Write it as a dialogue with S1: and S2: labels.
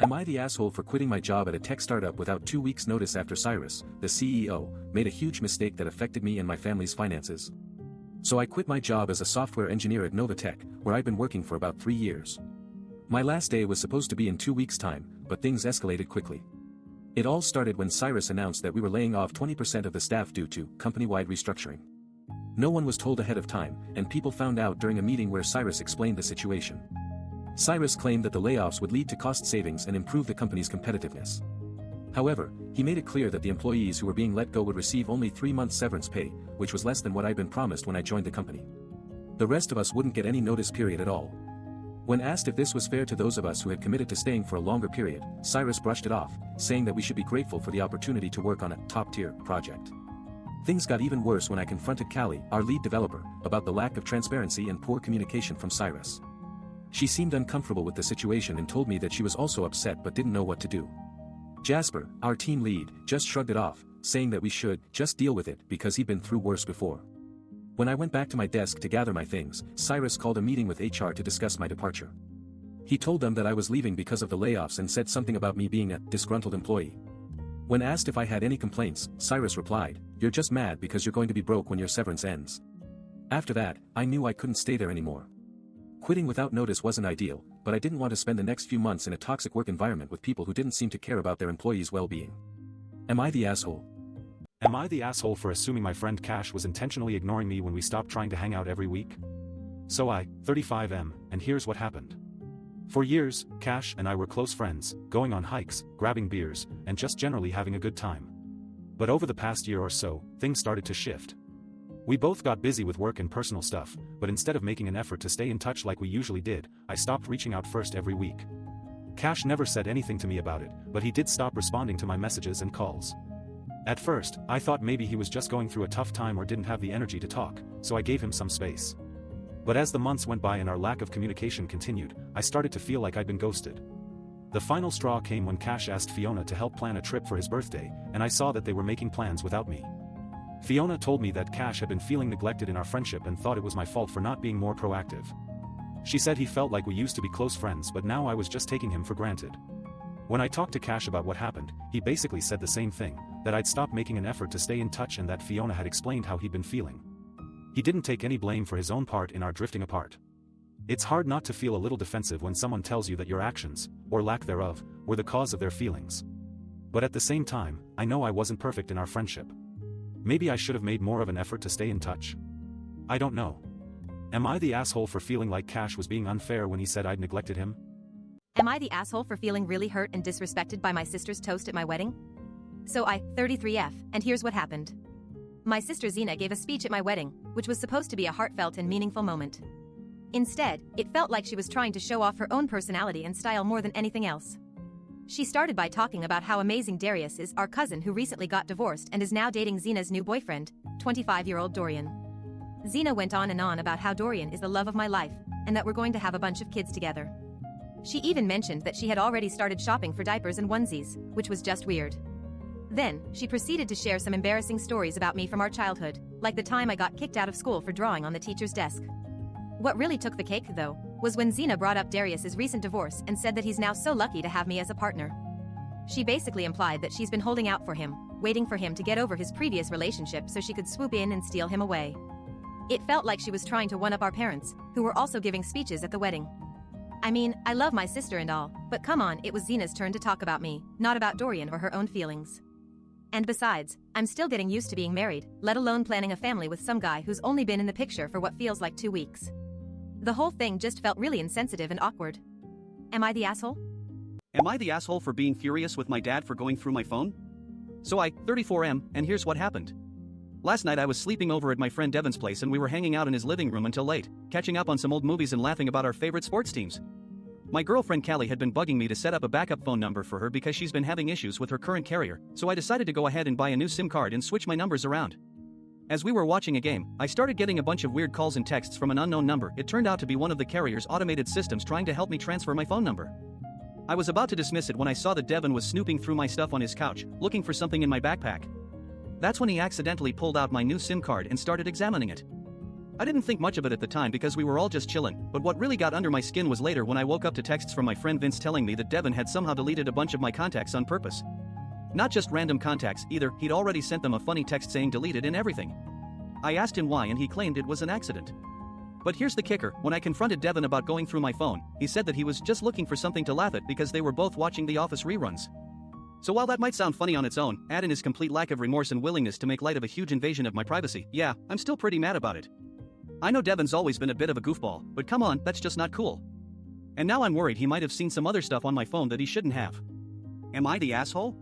S1: Am I the asshole for quitting my job at a tech startup without 2 weeks' notice after Cyrus, the CEO, made a huge mistake that affected me and my family's finances? So I quit my job as a software engineer at Novatech, where I'd been working for about 3 years. My last day was supposed to be in 2 weeks' time, but things escalated quickly. It all started when Cyrus announced that we were laying off 20% of the staff due to company-wide restructuring. No one was told ahead of time, and people found out during a meeting where Cyrus explained the situation. Cyrus claimed that the layoffs would lead to cost savings and improve the company's competitiveness. However, he made it clear that the employees who were being let go would receive only 3 months severance pay, which was less than what I'd been promised when I joined the company. The rest of us wouldn't get any notice period at all. When asked if this was fair to those of us who had committed to staying for a longer period, Cyrus brushed it off, saying that we should be grateful for the opportunity to work on a top-tier project. Things got even worse when I confronted Callie, our lead developer, about the lack of transparency and poor communication from Cyrus. She seemed uncomfortable with the situation and told me that she was also upset but didn't know what to do. Jasper, our team lead, just shrugged it off, saying that we should just deal with it because he'd been through worse before. When I went back to my desk to gather my things, Cyrus called a meeting with HR to discuss my departure. He told them that I was leaving because of the layoffs and said something about me being a disgruntled employee. When asked if I had any complaints, Cyrus replied, "You're just mad because you're going to be broke when your severance ends." After that, I knew I couldn't stay there anymore. Quitting without notice wasn't ideal, but I didn't want to spend the next few months in a toxic work environment with people who didn't seem to care about their employees' well-being. Am I the asshole?
S2: Am I the asshole for assuming my friend Cash was intentionally ignoring me when we stopped trying to hang out every week? So I, 35M, and here's what happened. For years, Cash and I were close friends, going on hikes, grabbing beers, and just generally having a good time. But over the past year or so, things started to shift. We both got busy with work and personal stuff, but instead of making an effort to stay in touch like we usually did, I stopped reaching out first every week. Cash never said anything to me about it, but he did stop responding to my messages and calls. At first, I thought maybe he was just going through a tough time or didn't have the energy to talk, so I gave him some space. But as the months went by and our lack of communication continued, I started to feel like I'd been ghosted. The final straw came when Cash asked Fiona to help plan a trip for his birthday, and I saw that they were making plans without me. Fiona told me that Cash had been feeling neglected in our friendship and thought it was my fault for not being more proactive. She said he felt like we used to be close friends, but now I was just taking him for granted. When I talked to Cash about what happened, he basically said the same thing, that I'd stopped making an effort to stay in touch and that Fiona had explained how he'd been feeling. He didn't take any blame for his own part in our drifting apart. It's hard not to feel a little defensive when someone tells you that your actions, or lack thereof, were the cause of their feelings. But at the same time, I know I wasn't perfect in our friendship. Maybe I should have made more of an effort to stay in touch. I don't know. Am I the asshole for feeling like Cash was being unfair when he said I'd neglected him?
S3: Am I the asshole for feeling really hurt and disrespected by my sister's toast at my wedding? So I, 33F, and here's what happened. My sister Zena gave a speech at my wedding, which was supposed to be a heartfelt and meaningful moment. Instead, it felt like she was trying to show off her own personality and style more than anything else. She started by talking about how amazing Darius is, our cousin who recently got divorced and is now dating Zena's new boyfriend, 25-year-old Dorian. Zena went on and on about how Dorian is the love of my life, and that we're going to have a bunch of kids together. She even mentioned that she had already started shopping for diapers and onesies, which was just weird. Then, she proceeded to share some embarrassing stories about me from our childhood, like the time I got kicked out of school for drawing on the teacher's desk. What really took the cake, though, was when Zena brought up Darius's recent divorce and said that he's now so lucky to have me as a partner. She basically implied that she's been holding out for him, waiting for him to get over his previous relationship so she could swoop in and steal him away. It felt like she was trying to one-up our parents, who were also giving speeches at the wedding. I mean, I love my sister and all, but come on, it was Zena's turn to talk about me, not about Dorian or her own feelings. And besides, I'm still getting used to being married, let alone planning a family with some guy who's only been in the picture for what feels like 2 weeks. The whole thing just felt really insensitive and awkward. Am I the asshole?
S4: Am I the asshole for being furious with my dad for going through my phone? So I, 34M, and here's what happened. Last night I was sleeping over at my friend Devin's place and we were hanging out in his living room until late, catching up on some old movies and laughing about our favorite sports teams. My girlfriend Callie had been bugging me to set up a backup phone number for her because she's been having issues with her current carrier, so I decided to go ahead and buy a new SIM card and switch my numbers around. As we were watching a game, I started getting a bunch of weird calls and texts from an unknown number. It turned out to be one of the carrier's automated systems trying to help me transfer my phone number. I was about to dismiss it when I saw that Devin was snooping through my stuff on his couch, looking for something in my backpack. That's when he accidentally pulled out my new SIM card and started examining it. I didn't think much of it at the time because we were all just chillin', but what really got under my skin was later when I woke up to texts from my friend Vince telling me that Devin had somehow deleted a bunch of my contacts on purpose. Not just random contacts either, he'd already sent them a funny text saying deleted and everything. I asked him why and he claimed it was an accident. But here's the kicker, when I confronted Devin about going through my phone, he said that he was just looking for something to laugh at because they were both watching The Office reruns. So while that might sound funny on its own, add in his complete lack of remorse and willingness to make light of a huge invasion of my privacy, yeah, I'm still pretty mad about it. I know Devin's always been a bit of a goofball, but come on, that's just not cool. And now I'm worried he might have seen some other stuff on my phone that he shouldn't have. Am I the asshole?